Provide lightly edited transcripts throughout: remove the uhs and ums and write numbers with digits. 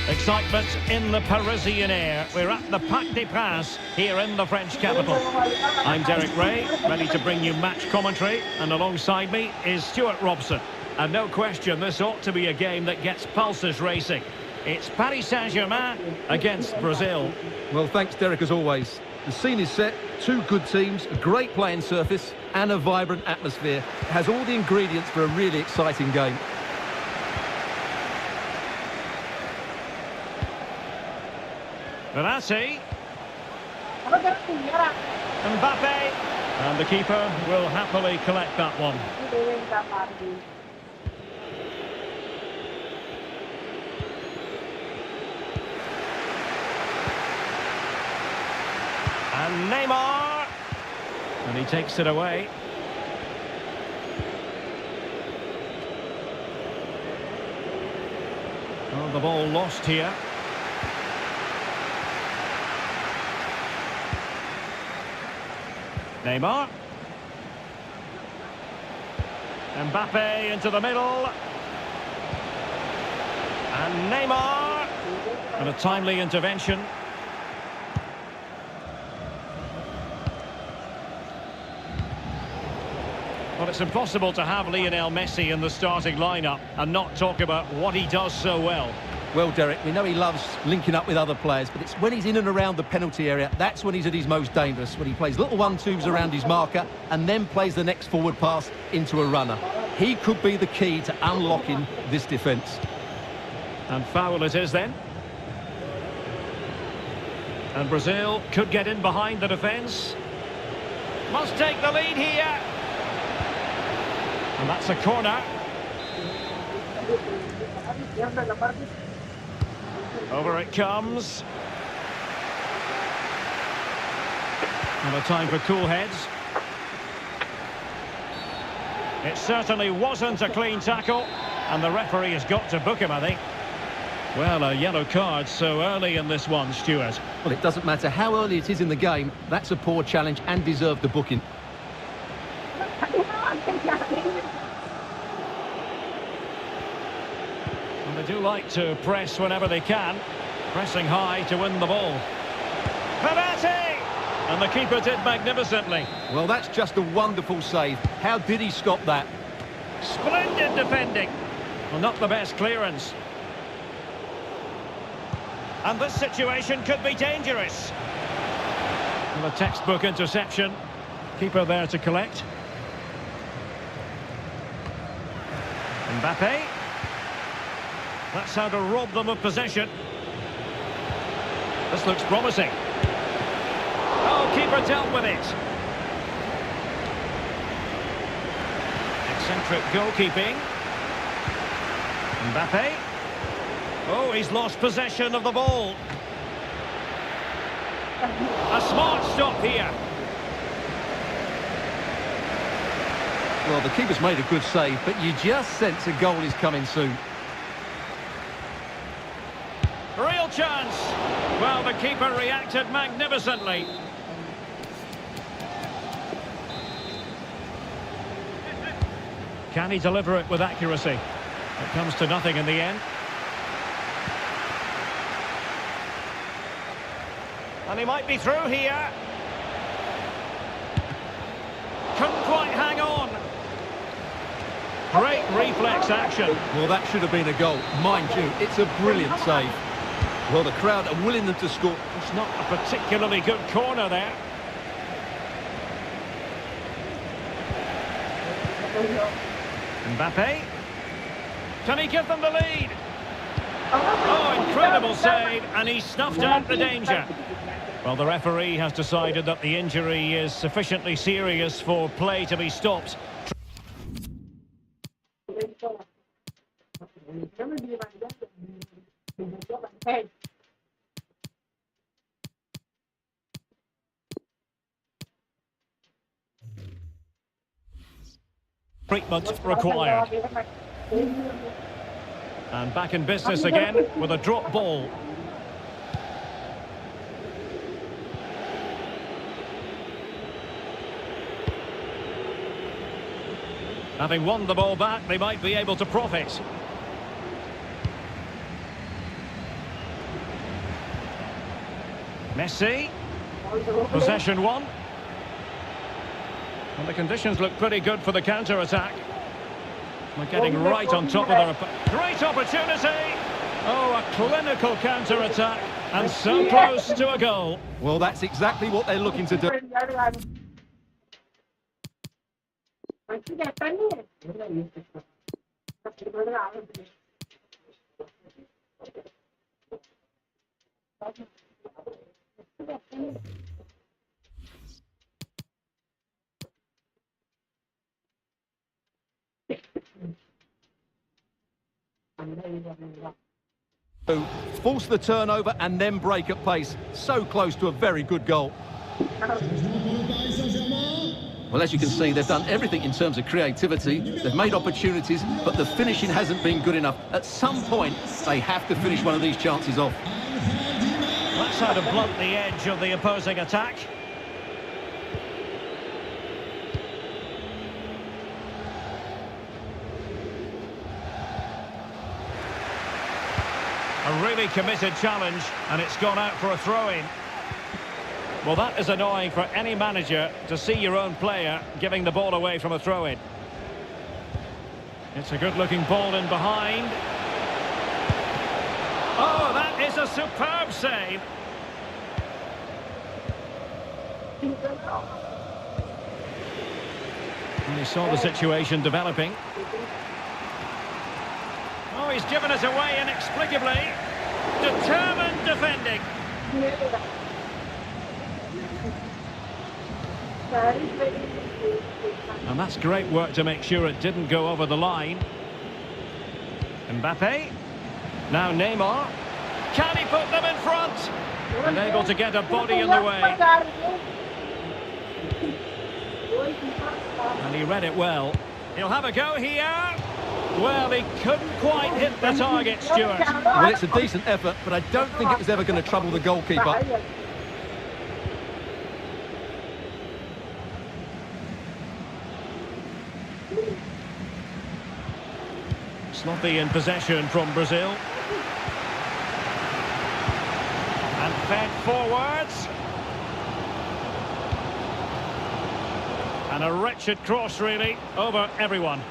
Excitement in the Parisian air. We're at the Parc des Princes here in the French capital. I'm Derek Ray, ready to bring you match commentary, and alongside me is Stuart Robson. And no question, this ought to be a game that gets pulses racing. It's Paris Saint-Germain against Brazil. Well, thanks, Derek, as always. The scene is set, two good teams, a great playing surface and a vibrant atmosphere. It has all the ingredients for a really exciting game. Verratti. Mbappe. And the keeper will happily collect that one. And Neymar. And he takes it away. Oh, the ball lost here. Neymar. Mbappe into the middle. And Neymar. And a timely intervention. Well, it's impossible to have Lionel Messi in the starting lineup and not talk about what he does so well. Well, Derek, we know he loves linking up with other players, but it's when he's in and around the penalty area, that's when he's at his most dangerous, when he plays little one-twos around his marker and then plays the next forward pass into a runner. He could be the key to unlocking this defence. And foul it is then. And Brazil could get in behind the defence. Must take the lead here. And that's a corner. Over it comes. And a time for cool heads. It certainly wasn't a clean tackle, and the referee has got to book him, I think. Well, a yellow card so early in this one, Stuart. Well, it doesn't matter how early it is in the game, that's a poor challenge and deserved the booking. And they do like to press whenever they can. Pressing high to win the ball. Verratti! And the keeper did magnificently. Well, that's just a wonderful save. How did he stop that? Splendid defending. Well, not the best clearance. And this situation could be dangerous. Well, a textbook interception. Keeper there to collect. Mbappe. That's how to rob them of possession. This looks promising. Oh, keeper dealt with it. Eccentric goalkeeping. Mbappe. Oh, he's lost possession of the ball. A smart stop here. Well, the keeper's made a good save, but you just sense a goal is coming soon. Real chance. Well, the keeper reacted magnificently. Can he deliver it with accuracy? It comes to nothing in the end. And he might be through here. Couldn't quite hang on. Great reflex action. Well, that should have been a goal. Mind you, it's a brilliant save. Well, the crowd are willing them to score. It's not a particularly good corner there. Mbappe. Can he give them the lead? Oh, incredible save, and he snuffed out the danger. Well, the referee has decided that the injury is sufficiently serious for play to be stopped. Treatment required. And back in business again with a drop ball. Having won the ball back, they might be able to profit. Messi. Possession one. And the conditions look pretty good for the counter-attack. We're getting right on top of their... Great opportunity! Oh, a clinical counter-attack. And so close to a goal. Well, that's exactly what they're looking to do. Force the turnover and then break at pace. So close to a very good goal. Well, as you can see, they've done everything in terms of creativity. They've made opportunities, but the finishing hasn't been good enough. At some point, they have to finish one of these chances off. That's how to blunt the edge of the opposing attack. A really committed challenge, and it's gone out for a throw-in. Well, that is annoying for any manager to see your own player giving the ball away from a throw-in. It's a good-looking ball in behind. Oh, that is a superb save. And he saw the situation developing. Oh, he's given it away inexplicably. Determined defending. And that's great work to make sure it didn't go over the line. Mbappe. Now Neymar. Can he put them in front? And able to get a body in the way. And he read it well. He'll have a go here. Well, he couldn't quite hit the target, Stuart. Well, it's a decent effort, but I don't think it was ever going to trouble the goalkeeper. Sloppy in possession from Brazil. And fed forwards. And a wretched cross, really, over everyone.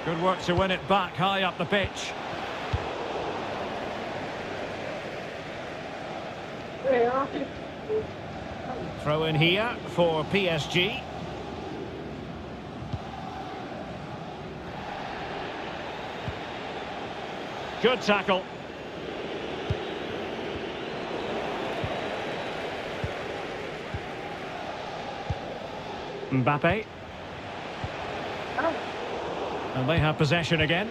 Good work to win it back high up the pitch. Throw in here for PSG. Good tackle. Mbappe. And they have possession again.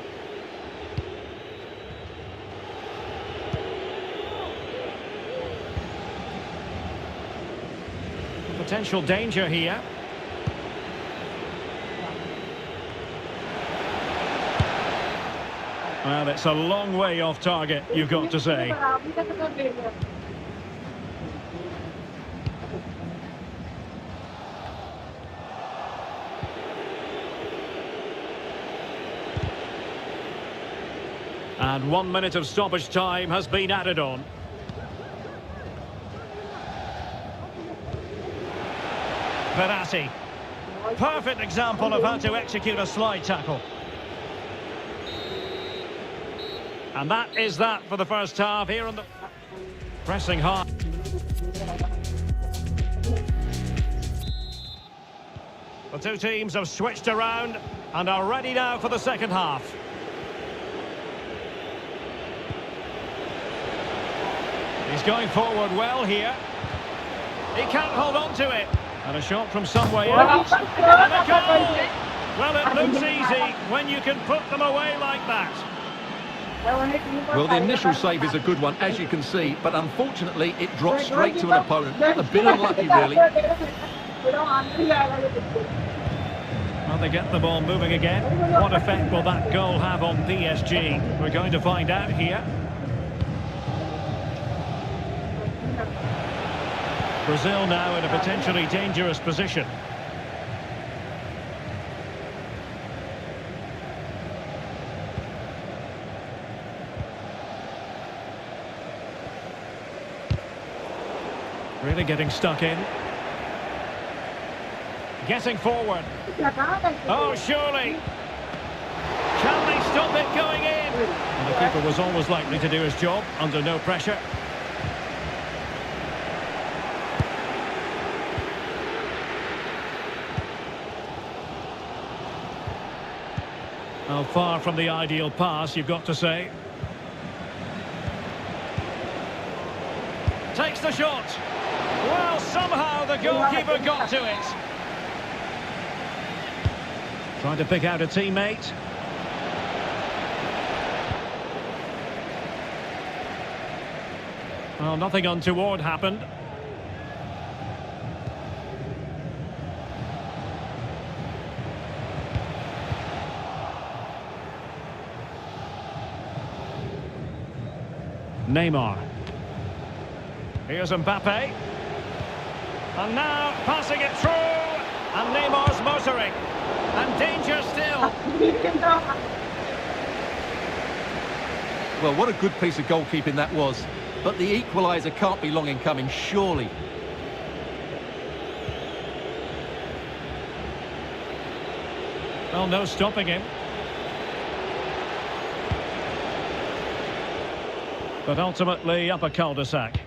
Potential danger here. Well, it's a long way off target, you've got to say. And 1 minute of stoppage time has been added on. Verratti. Perfect example of how to execute a slide tackle. And that is that for the first half here on the... Pressing hard. The two teams have switched around and are ready now for the second half. He's going forward well here. He can't hold on to it. And a shot from some way out. And a goal! Well, it looks easy when you can put them away like that. Well, the initial save is a good one, as you can see, but unfortunately it drops straight to an opponent. A bit unlucky, really. Well, they get the ball moving again. What effect will that goal have on PSG? We're going to find out here. Brazil now in a potentially dangerous position. Really getting stuck in. Getting forward. Oh, surely. Can they stop it going in? And the keeper was always likely to do his job under no pressure. Well, far from the ideal pass, you've got to say. Takes the shot. Well, somehow the goalkeeper got to it. Trying to pick out a teammate. Well, nothing untoward happened. Neymar. Here's Mbappe. And now passing it through. And Neymar's motoring. And danger still. Well, what a good piece of goalkeeping that was. But the equaliser can't be long in coming, surely. Well, no stopping him. But ultimately up a cul-de-sac.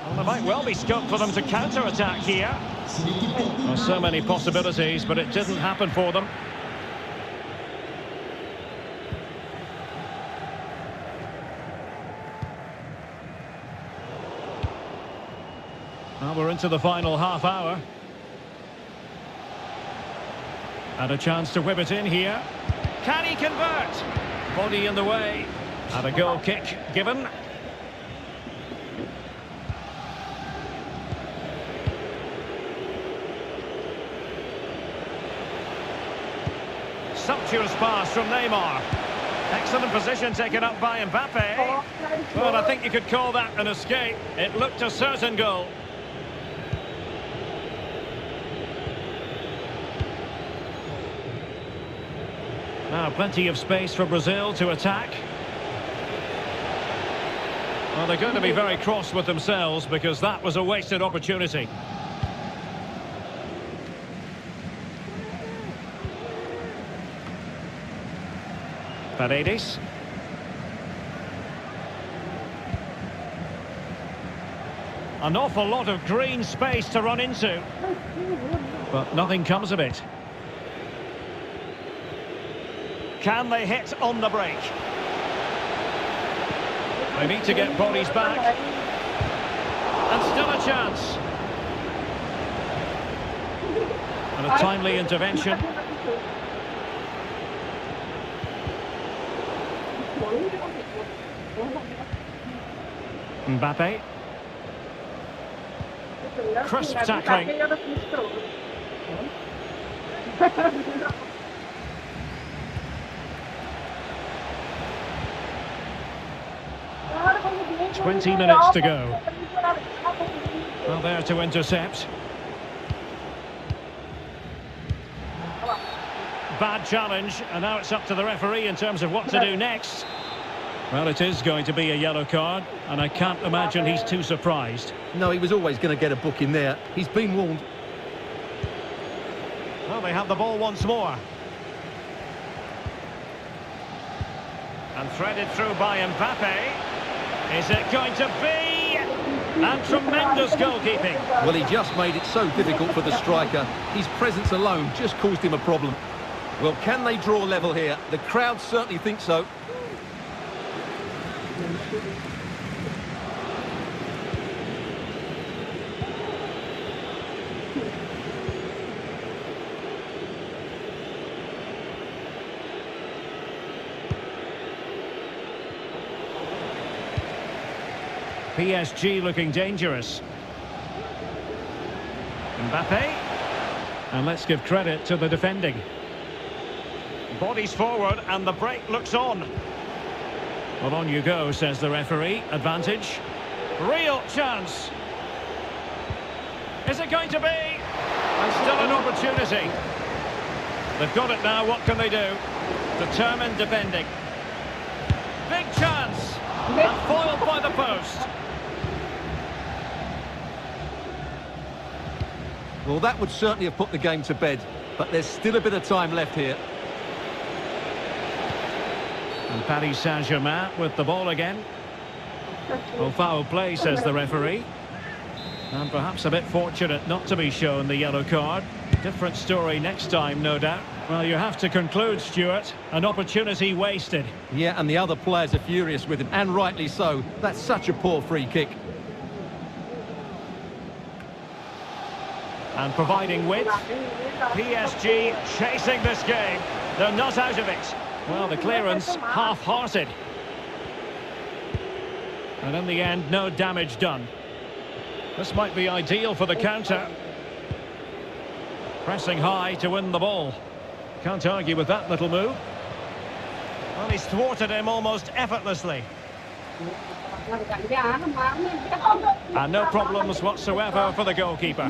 Well, there might well be scope for them to counter-attack here. Well, so many possibilities, but it didn't happen for them. Well, we're into the final half hour. And a chance to whip it in here. Can he convert? Body in the way. And a goal kick given. Sumptuous pass from Neymar. Excellent position taken up by Mbappe. Well, I think you could call that an escape. It looked a certain goal. Now, plenty of space for Brazil to attack. Well, they're going to be very cross with themselves because that was a wasted opportunity. Paredes. An awful lot of green space to run into. But nothing comes of it. Can they hit on the break? They need to get bodies back. And still a chance. And a timely intervention. Mbappe. Crisp tackling. "20 minutes to go." Well, there to intercept. Bad challenge, and now it's up to the referee in terms of what to do next. Well, it is going to be a yellow card, and I can't imagine he's too surprised. No, he was always going to get a book in there. He's been warned. Well, they have the ball once more. And threaded through by Mbappe. Is it going to be? And tremendous goalkeeping. Well, he just made it so difficult for the striker. His presence alone just caused him a problem. Well, can they draw level here? The crowd certainly think so. PSG looking dangerous. Mbappe. And let's give credit to the defending. Bodies forward and the break looks on. Well, on you go, says the referee. Advantage. Real chance. Is it going to be? And still an opportunity. They've got it now, what can they do? Determined defending. Big chance. And foiled by the post. Well, that would certainly have put the game to bed, but there's still a bit of time left here. And Paris Saint-Germain with the ball again. Well, foul play, says the referee. And perhaps a bit fortunate not to be shown the yellow card. Different story next time, no doubt. Well, you have to conclude, Stuart. An opportunity wasted. Yeah, and the other players are furious with him, and rightly so. That's such a poor free kick. And providing width. PSG chasing this game. They're not out of it. Well, the clearance half-hearted. And in the end, no damage done. This might be ideal for the counter. Pressing high to win the ball. Can't argue with that little move. Well, he's thwarted him almost effortlessly. And no problems whatsoever for the goalkeeper.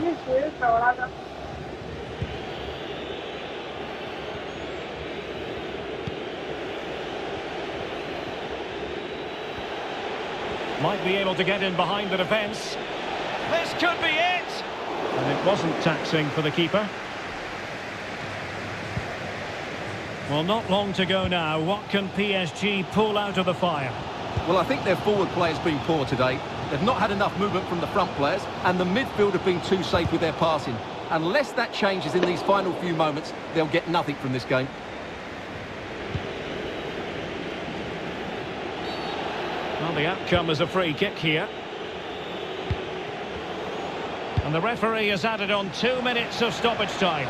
Might be able to get in behind the defence. This could be it! And it wasn't taxing for the keeper. Well, not long to go now. What can PSG pull out of the fire? Well, I think their forward play has been poor today. They've not had enough movement from the front players, and the midfield have been too safe with their passing. Unless that changes in these final few moments, they'll get nothing from this game. Well, the outcome is a free kick here. And the referee has added on 2 minutes of stoppage time.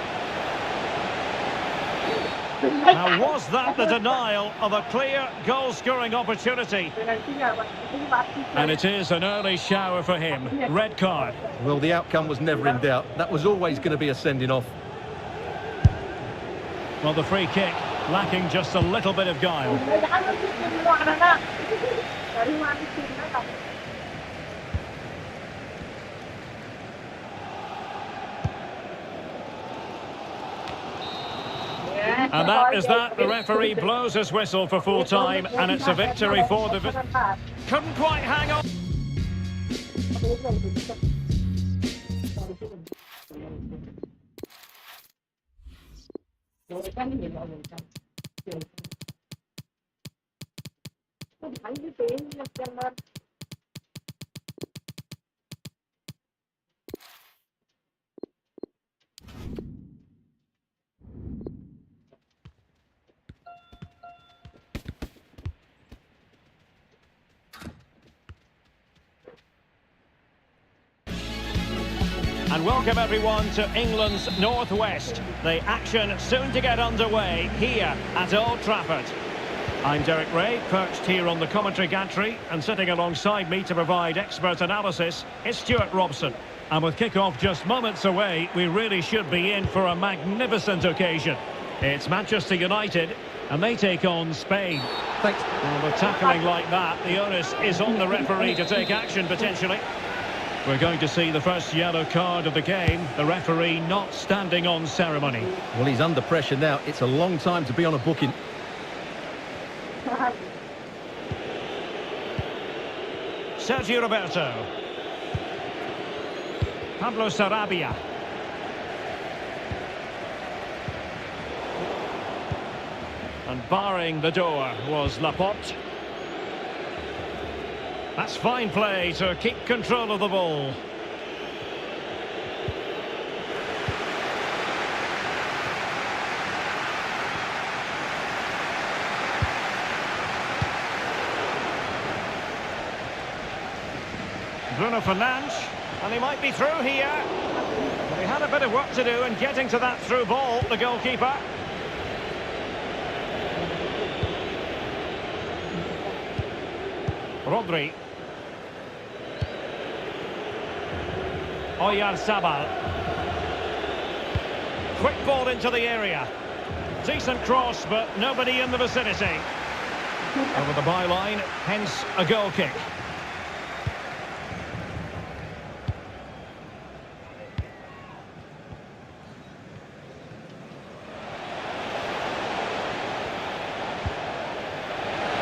Now, was that the denial of a clear goal-scoring opportunity? And it is an early shower for him. Red card. Well, the outcome was never in doubt. That was always going to be a sending off. Well, the free kick lacking just a little bit of guile. And that is that. The referee blows his whistle for full time, and it's a victory for the... Couldn't quite hang on. And welcome everyone to England's Northwest. The action soon to get underway here at Old Trafford. I'm Derek Ray, perched here on the commentary gantry, and sitting alongside me to provide expert analysis is Stuart Robson. And with kick-off just moments away, we really should be in for a magnificent occasion. It's Manchester United, and they take on Spain. Thanks. Well, with tackling like that, the onus is on the referee to take action potentially. We're going to see the first yellow card of the game. The referee not standing on ceremony. Well, he's under pressure now. It's a long time to be on a booking. Sergio Roberto. Pablo Sarabia. And barring the door was Laporte. That's fine play to keep control of the ball. Bruno Fernandes, and he might be through here. But he had a bit of work to do in getting to that through ball, the goalkeeper. Rodri. Oyarzabal. Quick ball into the area. Decent cross, but nobody in the vicinity. Over the byline, hence a goal kick.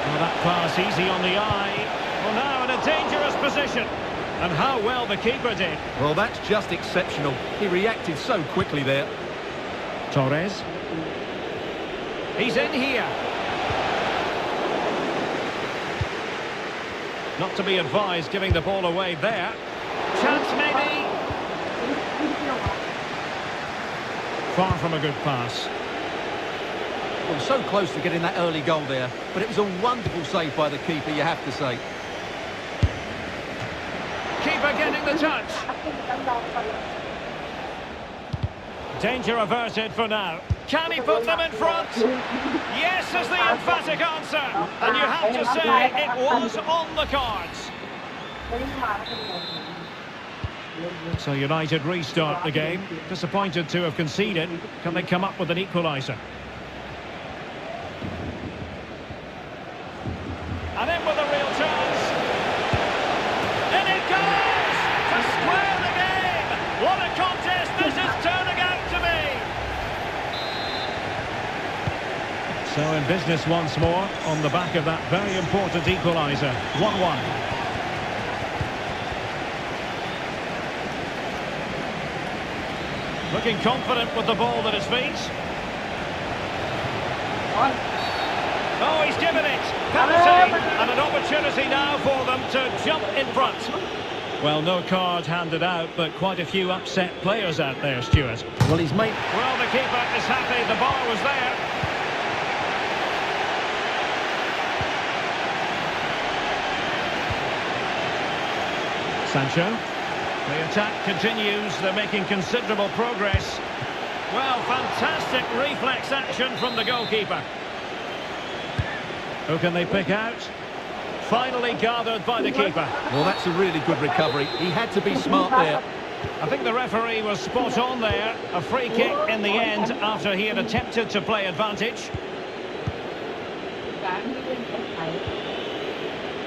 Well, that pass easy on the eye. Well, now in a dangerous position. And how well the keeper did. Well, that's just exceptional. He reacted so quickly there. Torres. He's in here. Not to be advised giving the ball away there. Chance maybe. Far from a good pass. Well, so close to getting that early goal there. But it was a wonderful save by the keeper, you have to say. Keeper getting the touch. Danger averted for now. Can he put them in front? Yes is the emphatic answer. And you have to say it was on the cards. So United restart the game. Disappointed to have conceded. Can they come up with an equaliser? And in with a real chance. In it goes! To square the game! What a contest this is turning out to be! So in business once more, on the back of that very important equaliser. 1-1. Looking confident with the ball at his feet. Oh, he's given it! Penalty! And an opportunity now for them to jump in front. Well, no card handed out, but quite a few upset players out there, Stuart. Well, he's made... Well, the keeper is happy. The bar was there. Sancho. The attack continues. They're making considerable progress. Well, fantastic reflex action from the goalkeeper. Who can they pick out? Finally gathered by the keeper. Well, that's a really good recovery. He had to be smart there. I think the referee was spot on there. A free kick in the end after he had attempted to play advantage.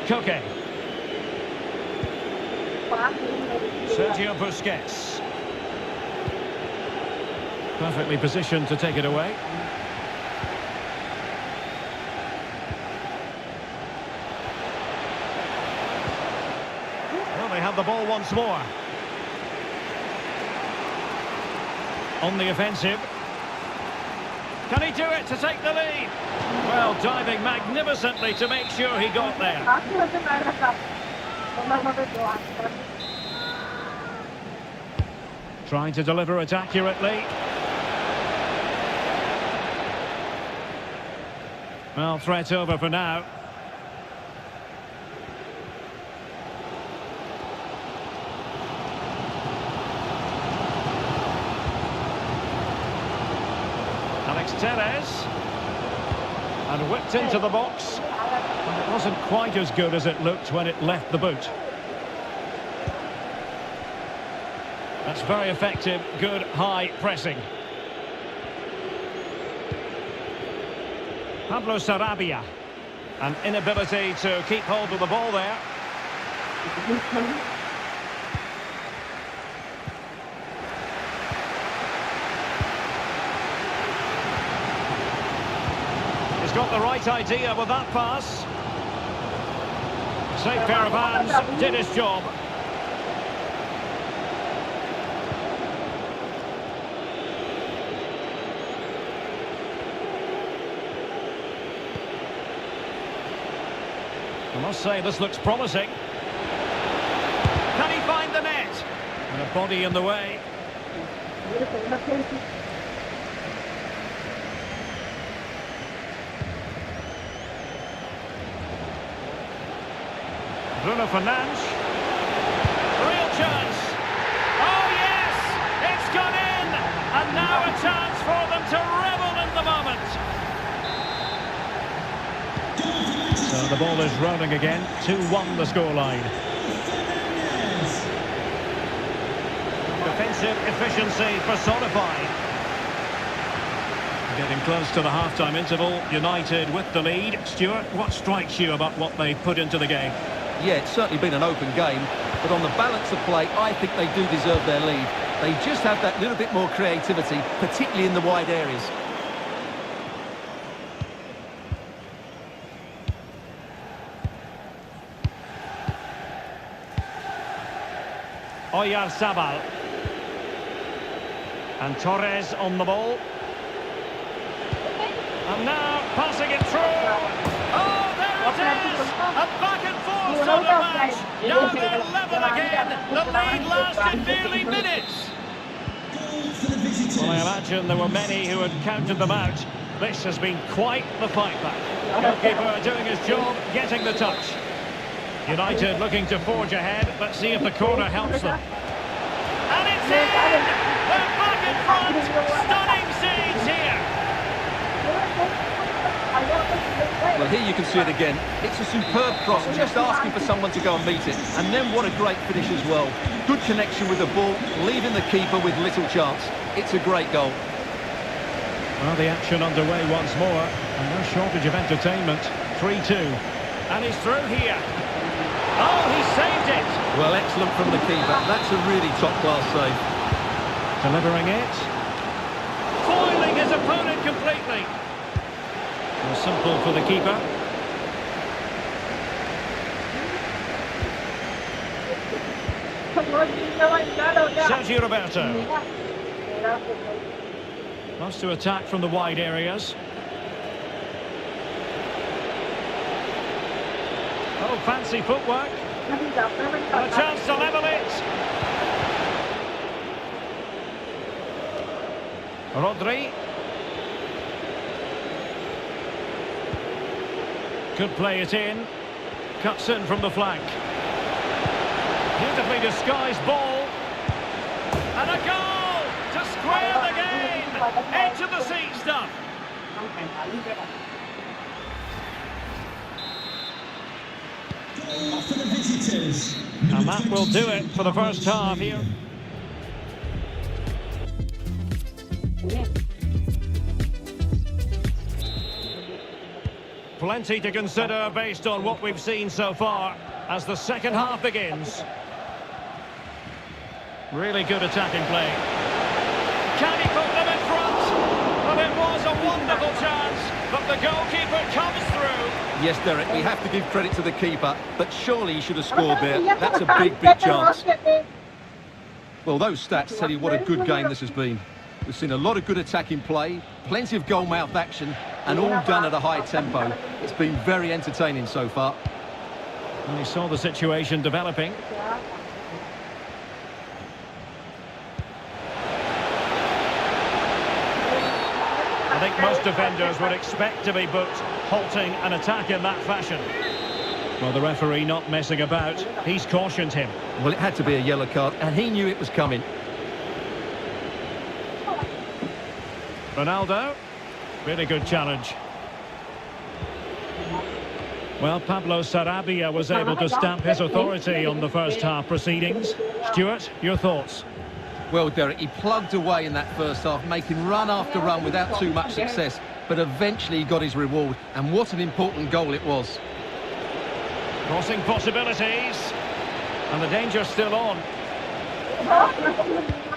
Koke. Sergio Busquets. Perfectly positioned to take it away. Well, they have the ball once more. On the offensive. Can he do it to take the lead? Well, diving magnificently to make sure he got there. Trying to deliver it accurately. Well, threat over for now. Alex Telles. And whipped into the box. And it wasn't quite as good as it looked when it left the boot. That's very effective, good high pressing. Pablo Sarabia. An inability to keep hold of the ball there. He's got the right idea with that pass. Safe pair of hands, did his job. I must say, this looks promising. Can he find the net? And a body in the way. Bruno Fernandes. Real chance. Oh, yes! It's gone in! And now a chance for them to revel in the moment. So the ball is rolling again. 2-1 the scoreline. defensive efficiency personified. Getting close to the half-time interval, United with the lead. Stuart, what strikes you about what they put into the game? Yeah, it's certainly been an open game, but on the balance of play, I think they do deserve their lead. They just have that little bit more creativity, particularly in the wide areas. Oyarzabal. And Torres on the ball. And now passing it through. Oh, there it is! A back and forth sort of match. Now they're level again. The lead lasted nearly minutes. Well, I imagine there were many who had counted them out. This has been quite the fight back. Goalkeeper doing his job, getting the touch. United looking to forge ahead. Let's see if the corner helps them. And it's in! They're back in front. Stunning scenes here. Well, here you can see it again. It's a superb cross, just asking for someone to go and meet it. And then what a great finish as well. Good connection with the ball, leaving the keeper with little chance. It's a great goal. Well, the action underway once more, and no shortage of entertainment. 3-2. And he's through here. Oh, he saved it! Well, excellent from the keeper. That's a really top-class save. Delivering it. Foiling his opponent completely. Well, simple for the keeper. Sergio Roberto. Wants to attack from the wide areas. Oh, fancy footwork. And a chance to level it. Rodri. Could play it in. Cuts in from the flank. Beautifully disguised ball. And a goal to square the game. Edge of the seat stuff. For the visitors. And that will do it for the first half here. Plenty to consider based on what we've seen so far as the second half begins. Really good attacking play. Can he put them in front? Well, it was a wonderful chance, but the goalkeeper comes through. Yes, Derek, we have to give credit to the keeper, but surely he should have scored there. That's a big, big chance. Well, those stats tell you what a good game this has been. We've seen a lot of good attacking play, plenty of goal-mouth action, and all done at a high tempo. It's been very entertaining so far. And he saw the situation developing. I think most defenders would expect to be booked, halting an attack in that fashion. Well, the referee not messing about. He's cautioned him. Well, it had to be a yellow card, and he knew it was coming. Ronaldo. Really good challenge. Well, Pablo Sarabia was able to stamp his authority on the first half proceedings. Stuart, your thoughts? Well, Derek, he plugged away in that first half, making run after run without too much success. But eventually he got his reward, and what an important goal it was. Crossing possibilities. And the danger's still on.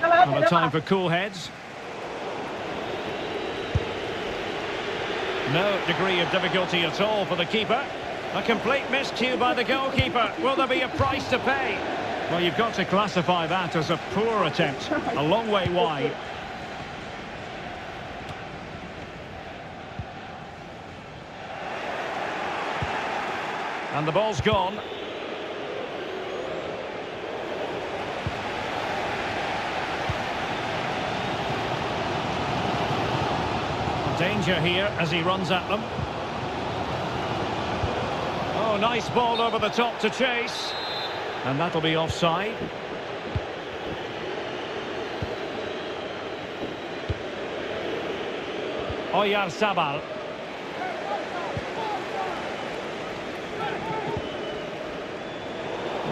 And a time for cool heads. No degree of difficulty at all for the keeper. A complete miscue by the goalkeeper. Will there be a price to pay? Well, you've got to classify that as a poor attempt. A long way wide. And the ball's gone. Danger here as he runs at them. Oh, nice ball over the top to chase. And that'll be offside. Oyarzabal.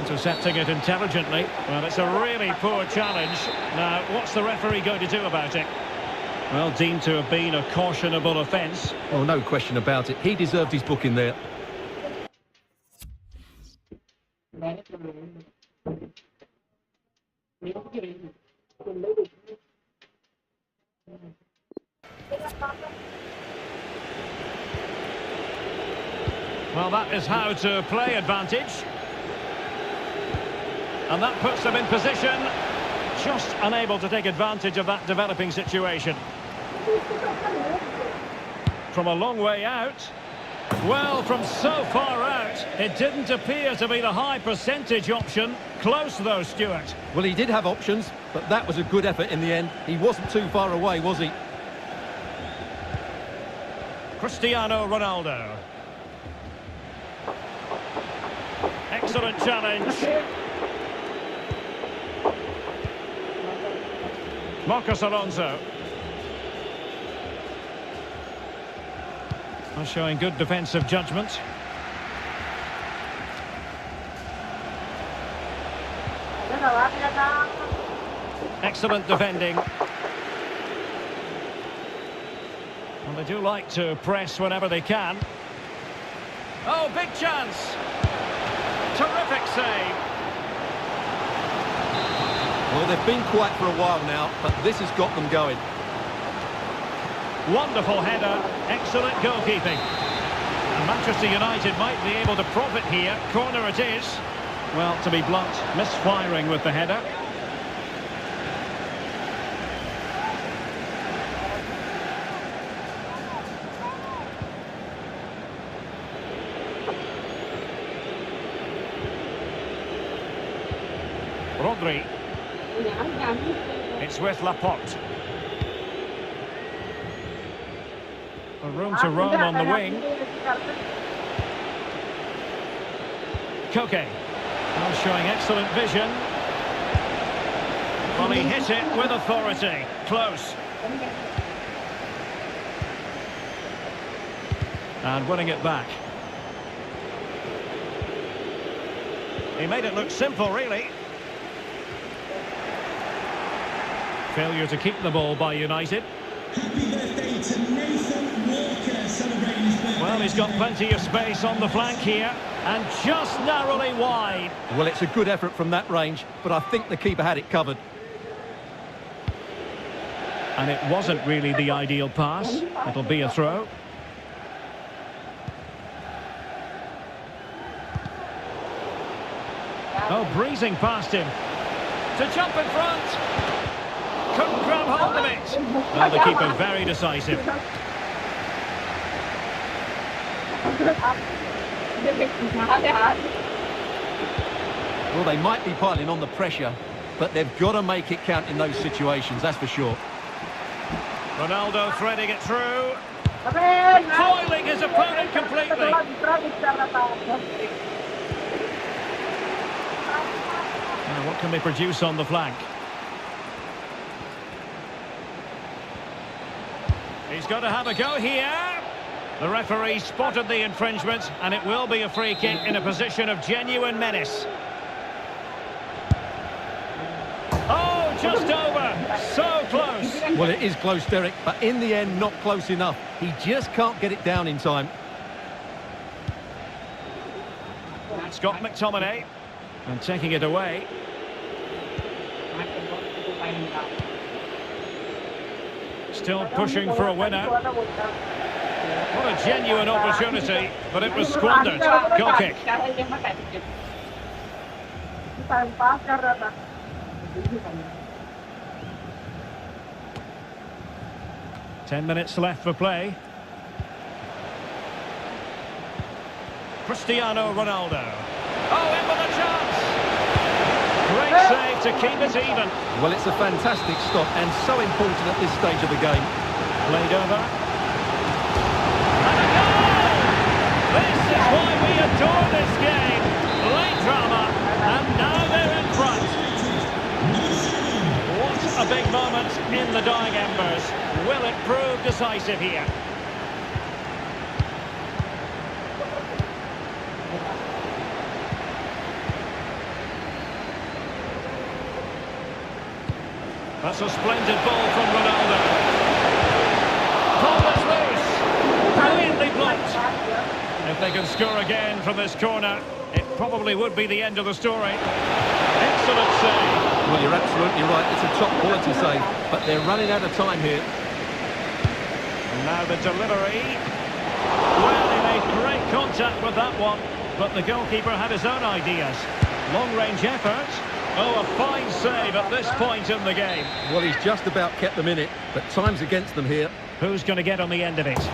Intercepting it intelligently. Well, it's a really poor challenge. Now, what's the referee going to do about it? Well, deemed to have been a cautionable offence. Well, no question about it. He deserved his booking there. Well, that is how to play advantage. And that puts them in position. Just unable to take advantage of that developing situation. From a long way out. Well, from so far out, it didn't appear to be the high percentage option. Close though, Stuart. Well, he did have options, but that was a good effort in the end. He wasn't too far away, was he? Cristiano Ronaldo. Excellent challenge. Marcos Alonso. Well, showing good defensive judgment. Excellent defending. Well, they do like to press whenever they can. Oh, big chance. Terrific save. Well, they've been quiet for a while now, but this has got them going. Wonderful header. Excellent goalkeeping. And Manchester United might be able to profit here. Corner it is. Well, to be blunt, misfiring with the header. Rodri. It's with Laporte. A room to roam on the wing. Koke. Well, showing excellent vision. Well, he hit it with authority. Close. And winning it back. He made it look simple, really. Failure to keep the ball by United. Happy birthday to Nathan Walker, celebrating his birthday. Well, he's got plenty of space on the flank here, and just narrowly wide. Well, it's a good effort from that range, but I think the keeper had it covered. And it wasn't really the ideal pass. It'll be a throw. Oh, breezing past him. To jump in front. Couldn't grab hold of it. Well, the keeper very decisive. Well, they might be piling on the pressure, but they've got to make it count in those situations, that's for sure. Ronaldo threading it through. Foiling his opponent completely. Now, what can they produce on the flank? He's got to have a go here. The referee spotted the infringement, and it will be a free kick in a position of genuine menace. Oh, just over. So close. Well, it is close, Derek, but in the end, not close enough. He just can't get it down in time. Scott McTominay. And taking it away. Still pushing for a winner. What a genuine opportunity, but it was squandered. Goal kick. 10 minutes left for play. Cristiano Ronaldo. Oh, in with a chance. Great save to keep it even. Well, it's a fantastic stop and so important at this stage of the game. Played over. And a goal! This is why we adore this game. Late drama, and now they're in front. What a big moment in the dying embers. Will it prove decisive here? That's a splendid ball from Ronaldo. Ball is loose. Brilliantly blocked. If they can score again from this corner, it probably would be the end of the story. Excellent save. Well, you're absolutely right. It's a top quality save, but they're running out of time here. And now the delivery. Well, he made great contact with that one, but the goalkeeper had his own ideas. Long-range effort. Oh, a fine save at this point in the game. Well, he's just about kept them in it, but time's against them here. Who's going to get on the end of it? A goal!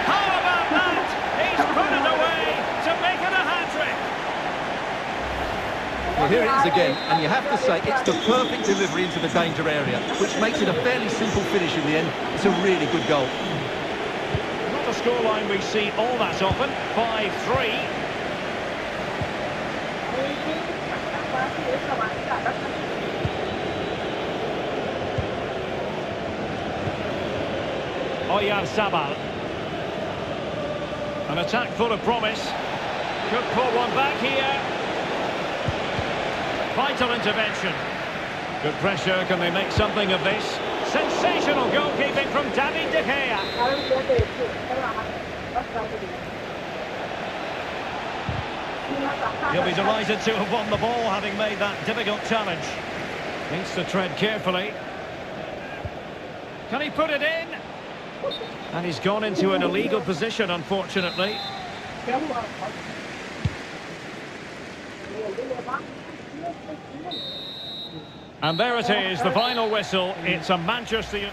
How about that? He's put it away to make it a hat-trick. Well, here it is again, and you have to say it's the perfect delivery into the danger area, which makes it a fairly simple finish in the end. It's a really good goal. Not a scoreline we see all that often. 5-3. Oyarzabal. An attack full of promise. Could pull one back here. Vital intervention. Good pressure. Can they make something of this? Sensational goalkeeping from David De Gea. He'll be delighted to have won the ball, having made that difficult challenge. Needs to tread carefully. Can he put it in? And he's gone into an illegal position, unfortunately. And there it is, the final whistle. It's a Manchester...